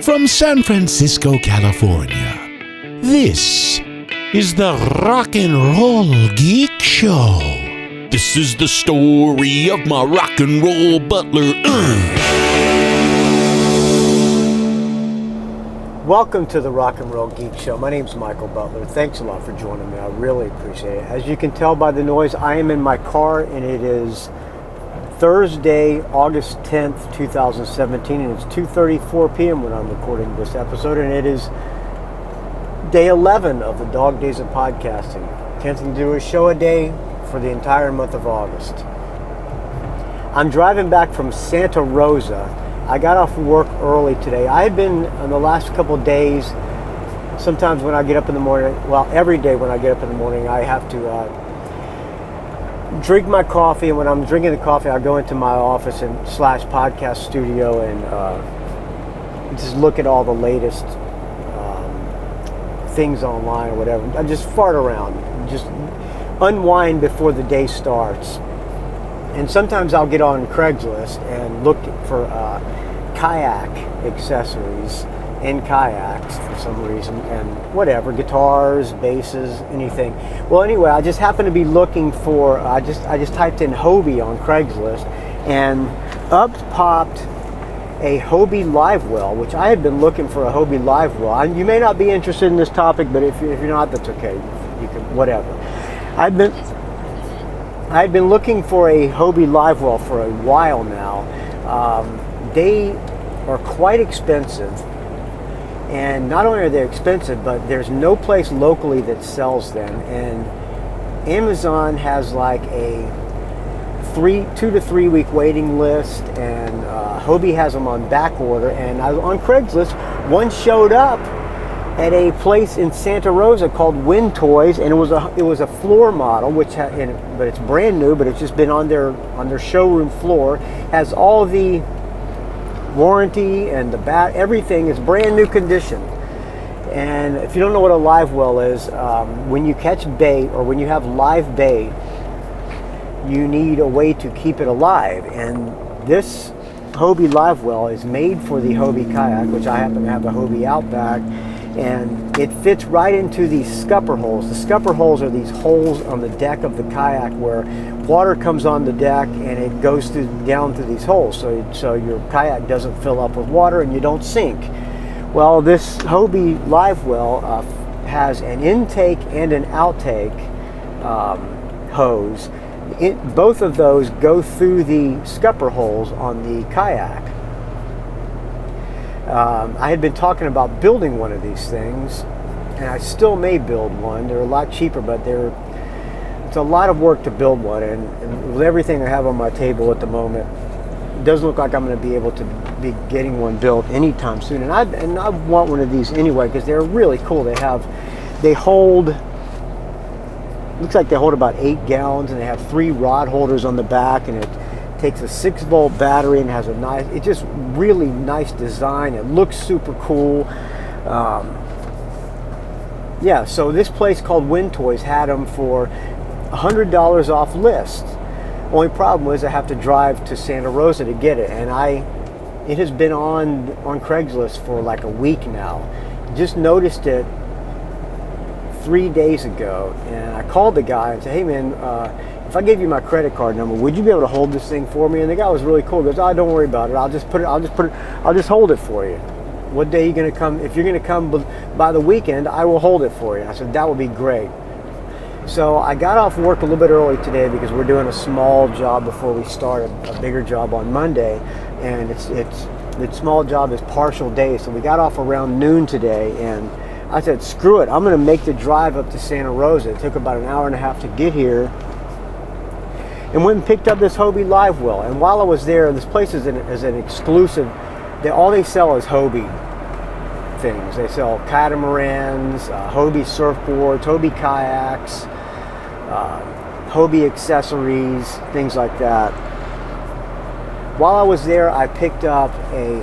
From San Francisco, California, this is the Rock and Roll Geek Show. This is the story of my rock and roll butler. Welcome to the Rock and Roll Geek Show. My name's Michael Butler. Thanks a lot for joining me. I really appreciate it. As you can tell by the noise, I am in my car, and it is Thursday, August 10th, 2017, and it's 2:34 p.m. when I'm recording this episode, and it is day 11 of the Dog Days of Podcasting. Attempting to do a show a day for the entire month of August. I'm driving back from Santa Rosa. I got off work early today. I had been on the last couple of days, sometimes when I get up in the morning, well, every day when I get up in the morning, I have to drink my coffee, and when I'm drinking the coffee, I go into my office and slash podcast studio and just look at all the latest things online or whatever. I just fart around, just unwind before the day starts. And sometimes I'll get on Craigslist and look for kayak accessories in kayaks for some reason, and whatever, guitars, basses, anything. Well, anyway, I just happened to be looking for, I just typed in Hobie on Craigslist, and up popped a Hobie Livewell, which I had been looking for a Hobie Livewell. You may not be interested in this topic, but if you're not, that's okay. You can, whatever. I had been looking for a Hobie Livewell for a while now. They are quite expensive. And not only are they expensive, but there's no place locally that sells them. And Amazon has like a 2 to 3 week waiting list, and Hobie has them on back order. And I was on Craigslist, one showed up at a place in Santa Rosa called Wind Toys, and it was a floor model, but it's brand new, but it's just been on their showroom floor. Has all the warranty and the everything is brand new condition. And if you don't know what a live well is, when you catch bait or when you have live bait, you need a way to keep it alive. And this Hobie live well is made for the Hobie kayak, which I happen to have a Hobie Outback, and it fits right into these scupper holes. The scupper holes are these holes on the deck of the kayak where water comes on the deck and it goes down through these holes, so your kayak doesn't fill up with water and you don't sink. Well, this Hobie Livewell has an intake and an outtake hose. Both of those go through the scupper holes on the kayak. I had been talking about building one of these things, and I still may build one. They're a lot cheaper, but it's a lot of work to build one, and with everything I have on my table at the moment, it doesn't look like I'm going to be able to be getting one built anytime soon. And I want one of these anyway because they're really cool. They hold, looks like they hold about 8 gallons, and they have 3 rod holders on the back, and it takes a 6-volt battery and has it's just really nice design. It looks super cool. Yeah, so this place called Wind Toys had them for $100 off list. Only problem was I have to drive to Santa Rosa to get it, and it has been on Craigslist for like a week now. Just noticed it 3 days ago, and I called the guy and said, "Hey man, if I gave you my credit card number, would you be able to hold this thing for me?" And the guy was really cool. He goes, "Oh, don't worry about it. I'll just hold it for you. What day are you going to come? If you're going to come by the weekend, I will hold it for you." And I said, "That would be great." So I got off work a little bit early today because we're doing a small job before we start a bigger job on Monday, and the small job is partial day. So we got off around noon today, and I said, "Screw it. I'm going to make the drive up to Santa Rosa." It took about an hour and a half to get here. And went and picked up this Hobie Livewell. And while I was there, this place is an exclusive. All they sell is Hobie things. They sell catamarans, Hobie surfboards, Hobie kayaks, Hobie accessories, things like that. While I was there, I picked up a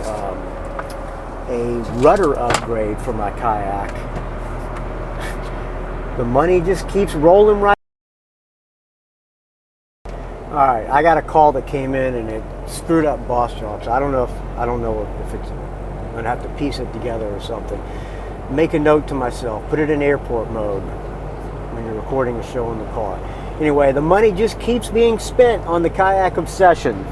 rudder upgrade for my kayak. The money just keeps rolling right. All right, I got a call that came in and it screwed up boss jobs. I don't know if it's going to have to piece it together or something. Make a note to myself. Put it in airport mode when you're recording a show in the car. Anyway, the money just keeps being spent on the kayak obsession.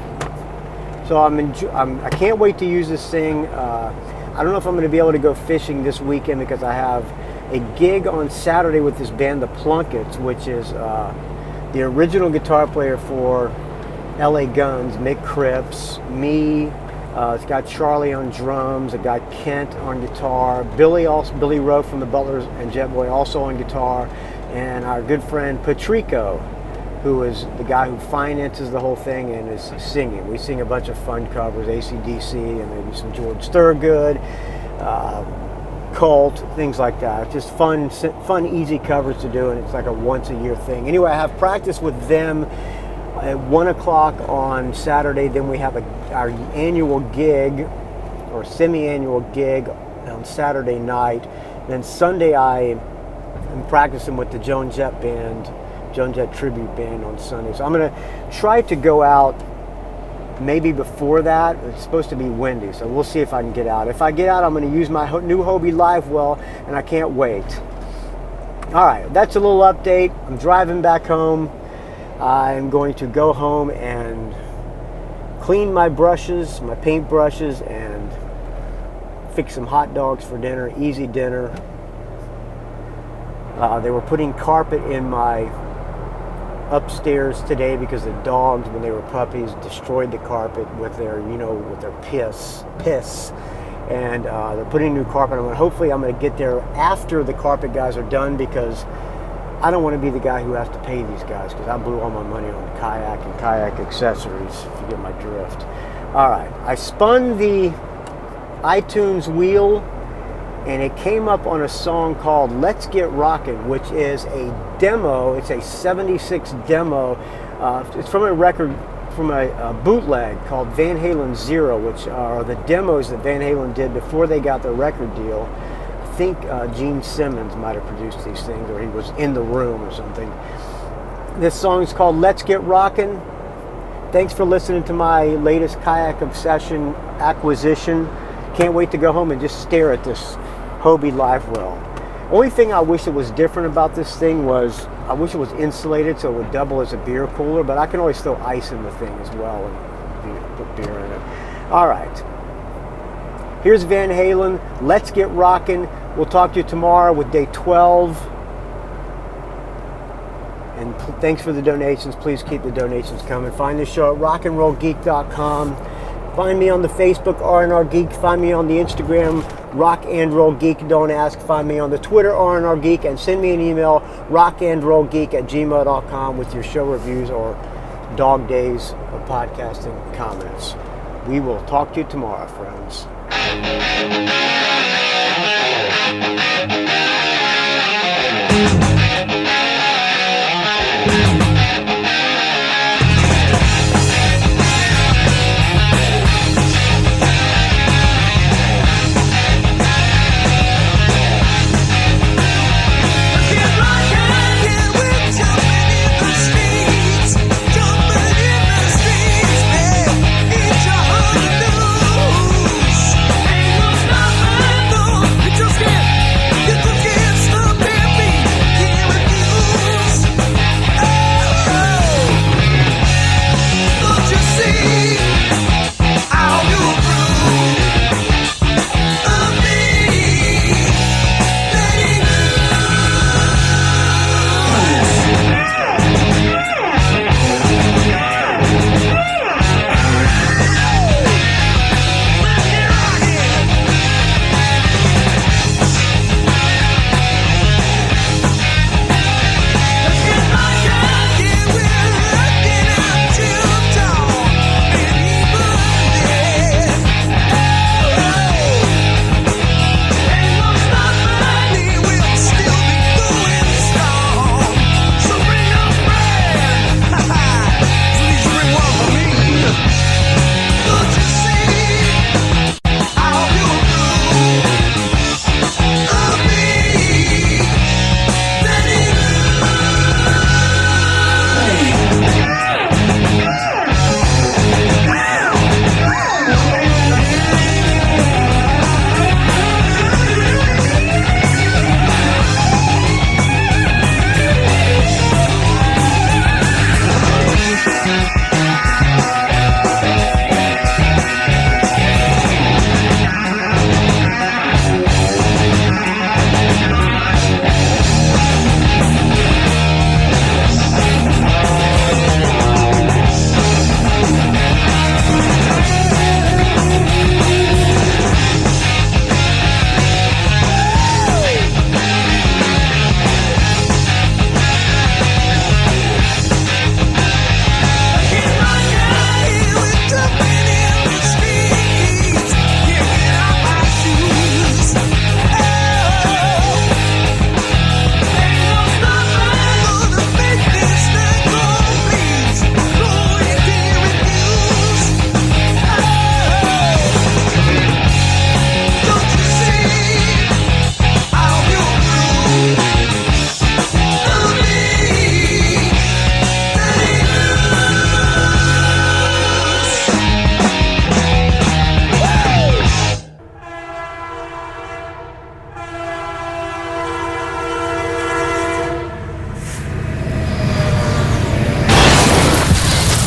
So I can't wait to use this thing. I don't know if I'm going to be able to go fishing this weekend because I have a gig on Saturday with this band, the Plunkets, which is the original guitar player for LA Guns, Mick Cripps, me. It's got Charlie on drums. I got Kent on guitar. Billy Rowe from the Butlers and Jet Boy also on guitar, and our good friend Patrico, who is the guy who finances the whole thing and is singing. We sing a bunch of fun covers, AC/DC, and maybe some George Thorogood, Cult, things like that. Just fun, easy covers to do, and it's like a once-a-year thing. Anyway, I have practice with them at 1 o'clock on Saturday. Then we have our annual gig, or semi-annual gig, on Saturday night. Then Sunday I am practicing with the Joan Jett tribute band on Sunday. So I'm going to try to go out maybe before that. It's supposed to be windy, so we'll see if I can get out. If I get out, I'm going to use my new Hobie Livewell, and I can't wait. All right, that's a little update. I'm driving back home. I'm going to go home and clean my brushes, my paint brushes, and fix some hot dogs for dinner, easy dinner. They were putting carpet in my upstairs today because the dogs, when they were puppies, destroyed the carpet with their piss, and they're putting new carpet on. Hopefully I'm going to get there after the carpet guys are done, because I don't want to be the guy who has to pay these guys, because I blew all my money on the kayak and kayak accessories, if you get my drift. All right, I spun the iTunes wheel, and it came up on a song called Let's Get Rockin', which is a demo. It's a 76 demo. It's from a record, from a bootleg called Van Halen Zero, which are the demos that Van Halen did before they got their record deal. I think Gene Simmons might have produced these things, or he was in the room or something. This song is called Let's Get Rockin'. Thanks for listening to my latest kayak obsession acquisition. Can't wait to go home and just stare at this Hobie Livewell. Only thing I wish that was different about this thing was I wish it was insulated so it would double as a beer cooler, but I can always throw ice in the thing as well and put beer in it. All right. Here's Van Halen. Let's Get Rockin'. We'll talk to you tomorrow with day 12. And thanks for the donations. Please keep the donations coming. Find the show at rockandrollgeek.com. Find me on the Facebook, R&R Geek. Find me on the Instagram, Rock and Roll Geek. Don't ask. Find me on the Twitter, R&R Geek. And send me an email, rockandrollgeek@gmail.com, with your show reviews or dog days of podcasting comments. We will talk to you tomorrow, friends. Just get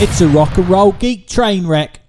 It's a rock and roll geek train wreck.